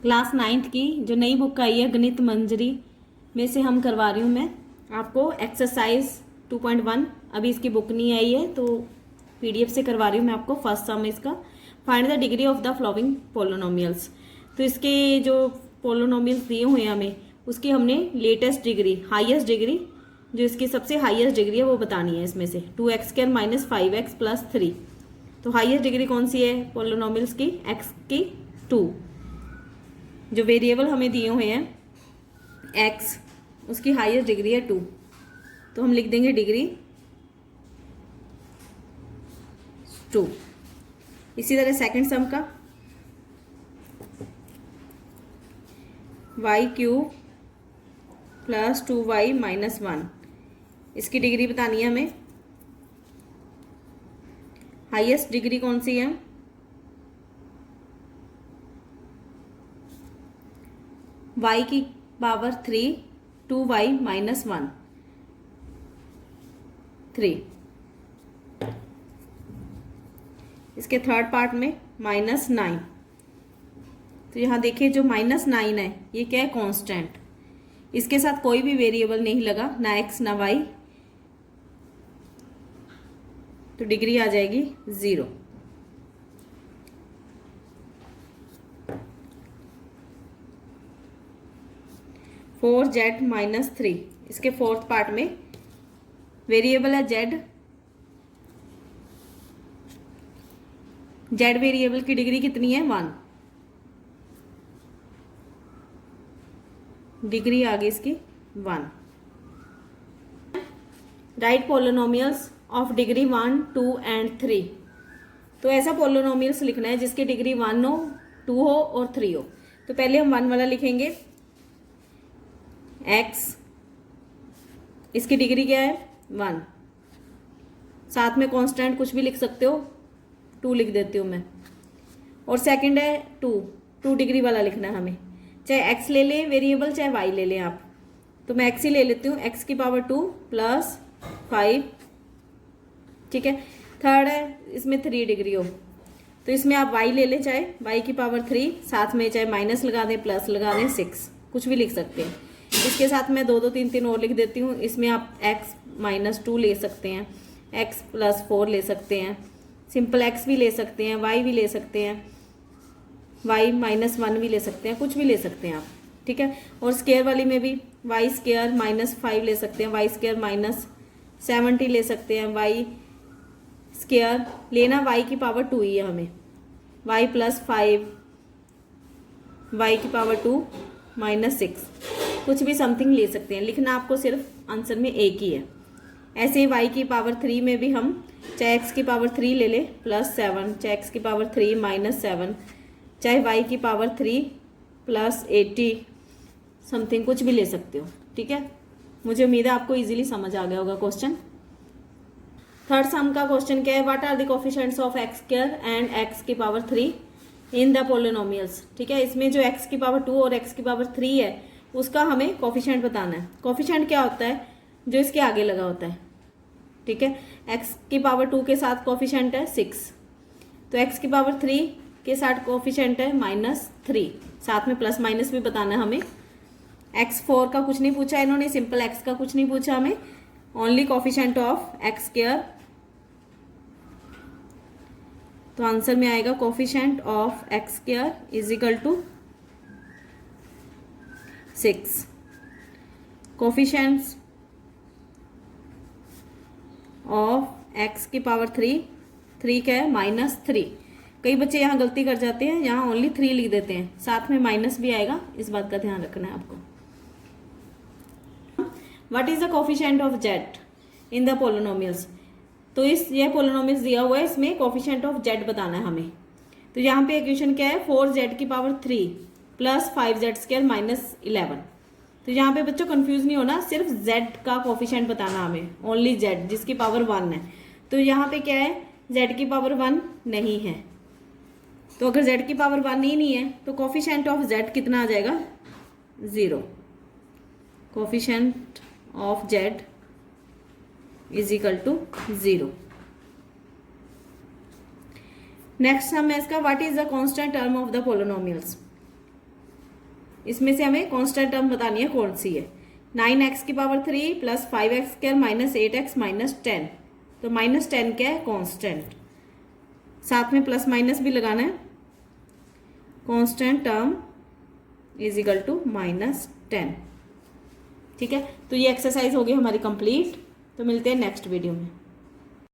Class 9th की जो नई बुक आई है गणित मंजरी में से हम करवा रही हूँ मैं आपको एक्सरसाइज 2.1। अभी इसकी बुक नहीं आई है तो पीडीएफ से करवा रही हूँ मैं आपको। फर्स्ट सम इसका, find the degree of the flowing polynomials. तो इसके जो पोलोनोमियल्स दिए हुए हैं हमें, उसकी हमने लेटेस्ट डिग्री, हाईएस्ट डिग्री, जो इसकी सबसे हाईएस्ट डिग्री है वो बतानी है। इसमें से 2x² - 5x + 3, तो हाईएस्ट डिग्री कौन सी है पोलोनोमियल्स की? x की 2। जो वेरिएबल हमें दिए हुए हैं x, उसकी हाईएस्ट डिग्री है 2, तो हम लिख देंगे डिग्री 2। इसी तरह सेकंड सम का y³ + 2y - 1, इसकी डिग्री बतानी है हमें। हाईएस्ट डिग्री कौन सी है? y³ 2y - 1, 3। इसके थर्ड पार्ट में -9, तो यहाँ देखिए जो -9 है ये क्या है? कांस्टेंट। इसके साथ कोई भी वेरिएबल नहीं लगा, ना x ना y, तो डिग्री आ जाएगी 0। (4z - 3), इसके फोर्थ पार्ट में वेरिएबल है z। z वेरिएबल की डिग्री कितनी है? 1। डिग्री आ गई इसकी 1। Right polynomials of degree 1, 2 and 3। तो ऐसा पोलोनोमियल्स लिखना है जिसकी डिग्री 1 हो, 2 हो और 3 हो। तो पहले हम 1 वाला लिखेंगे, x, इसकी डिग्री क्या है? 1। साथ में कांस्टेंट कुछ भी लिख सकते हो, 2 लिख देती हूँ मैं। और सेकंड है 2 डिग्री वाला लिखना है हमें, चाहे x ले लें वेरिएबल, चाहे y ले लें आप। तो मैं x ही ले लेती हूँ, x² 2 + 5, ठीक है। थर्ड है इसमें 3 डिग्री हो, तो इसमें आप y ले लें, चाहे y³ 3, साथ में चाहे माइनस लगा दें, प्लस लगा दें, 6 कुछ भी लिख सकते हैं। इसके साथ मैं 2 2 3 3 और लिख देती हूँ। इसमें आप x - 2 ले सकते हैं, x + 4 ले सकते हैं, सिंपल x भी ले सकते हैं, y भी ले सकते हैं, y - 1 भी ले सकते हैं, कुछ भी ले सकते हैं आप, ठीक है। और स्केयर वाली में भी y² - 5 ले सकते हैं, y² - 70 ले सकते हैं, y² लेना y² 2 ही है हमें, y + 5 y² 2 - 6, कुछ भी समथिंग ले सकते हैं। लिखना आपको सिर्फ आंसर में एक ही है। ऐसे ही y³ 3 में भी हम चाहे x³ ले लें +7, चाहे x³ 3 - 7, चाहे y³ 3 + 80 समथिंग, कुछ भी ले सकते हो, ठीक है। मुझे उम्मीद है आपको इजीली समझ आ गया होगा क्वेश्चन। थर्ड सम का क्वेश्चन क्या है? What are the coefficients of x² and x³ 3 in the polynomials, ठीक है। इसमें जो x³ 2 और x³ 3 है उसका हमें कोफिशिएंट बताना है। कोफिशिएंट क्या होता है? जो इसके आगे लगा होता है, ठीक है। x² 2 के साथ कोफिशिएंट है 6, तो x³ 3 के साथ कोफिशिएंट है -3, साथ में प्लस माइनस भी बताना है हमें। x4 का कुछ नहीं पूछा इन्होंने, सिंपल x का कुछ नहीं पूछा हमें, ओनली कोफिशिएंट ऑफ x²। तो आंसर में आएगा coefficient of x² = 6। Coefficients of x³ 3 क्या है? -3। कई बच्चे यहाँ गलती कर जाते हैं, यहाँ ओनली 3 लिख देते हैं, साथ में माइनस भी आएगा, इस बात का ध्यान रखना है आपको। What is the coefficient of z in the polynomials? तो ये पोलिनोमियल्स दिया हुआ है, इसमें कोफिशिएंट ऑफ z बताना है हमें। तो यहाँ पे इक्वेशन क्या है? 4z³ 3 + 5z² - 11। तो यहाँ पे बच्चों कंफ्यूज नहीं होना, सिर्फ z का कोफिशिएंट बताना हमें, ओनली z जिसकी पावर 1 है। तो यहाँ पे क्या है? z की पावर 1 नहीं है, तो अगर z की पावर 1 ही नहीं है तो कोफिशिएंट ऑफ z कितना आ जाएगा? 0। Coefficient of z = 0। Next sum है इसका, what is the constant term of the polynomials. इसमें से हमें कांस्टेंट टर्म बतानी है कौन सी है। 9x³ plus 5x² minus 8x minus 10, तो माइनस 10 क्या है, कांस्टेंट। साथ में प्लस माइनस भी लगाना है। Constant term is equal to -10। ठीक है, तो ये एक्सरसाइज हो गई हमारी कंप्लीट। तो मिलते हैं नेक्स्ट वीडियो में।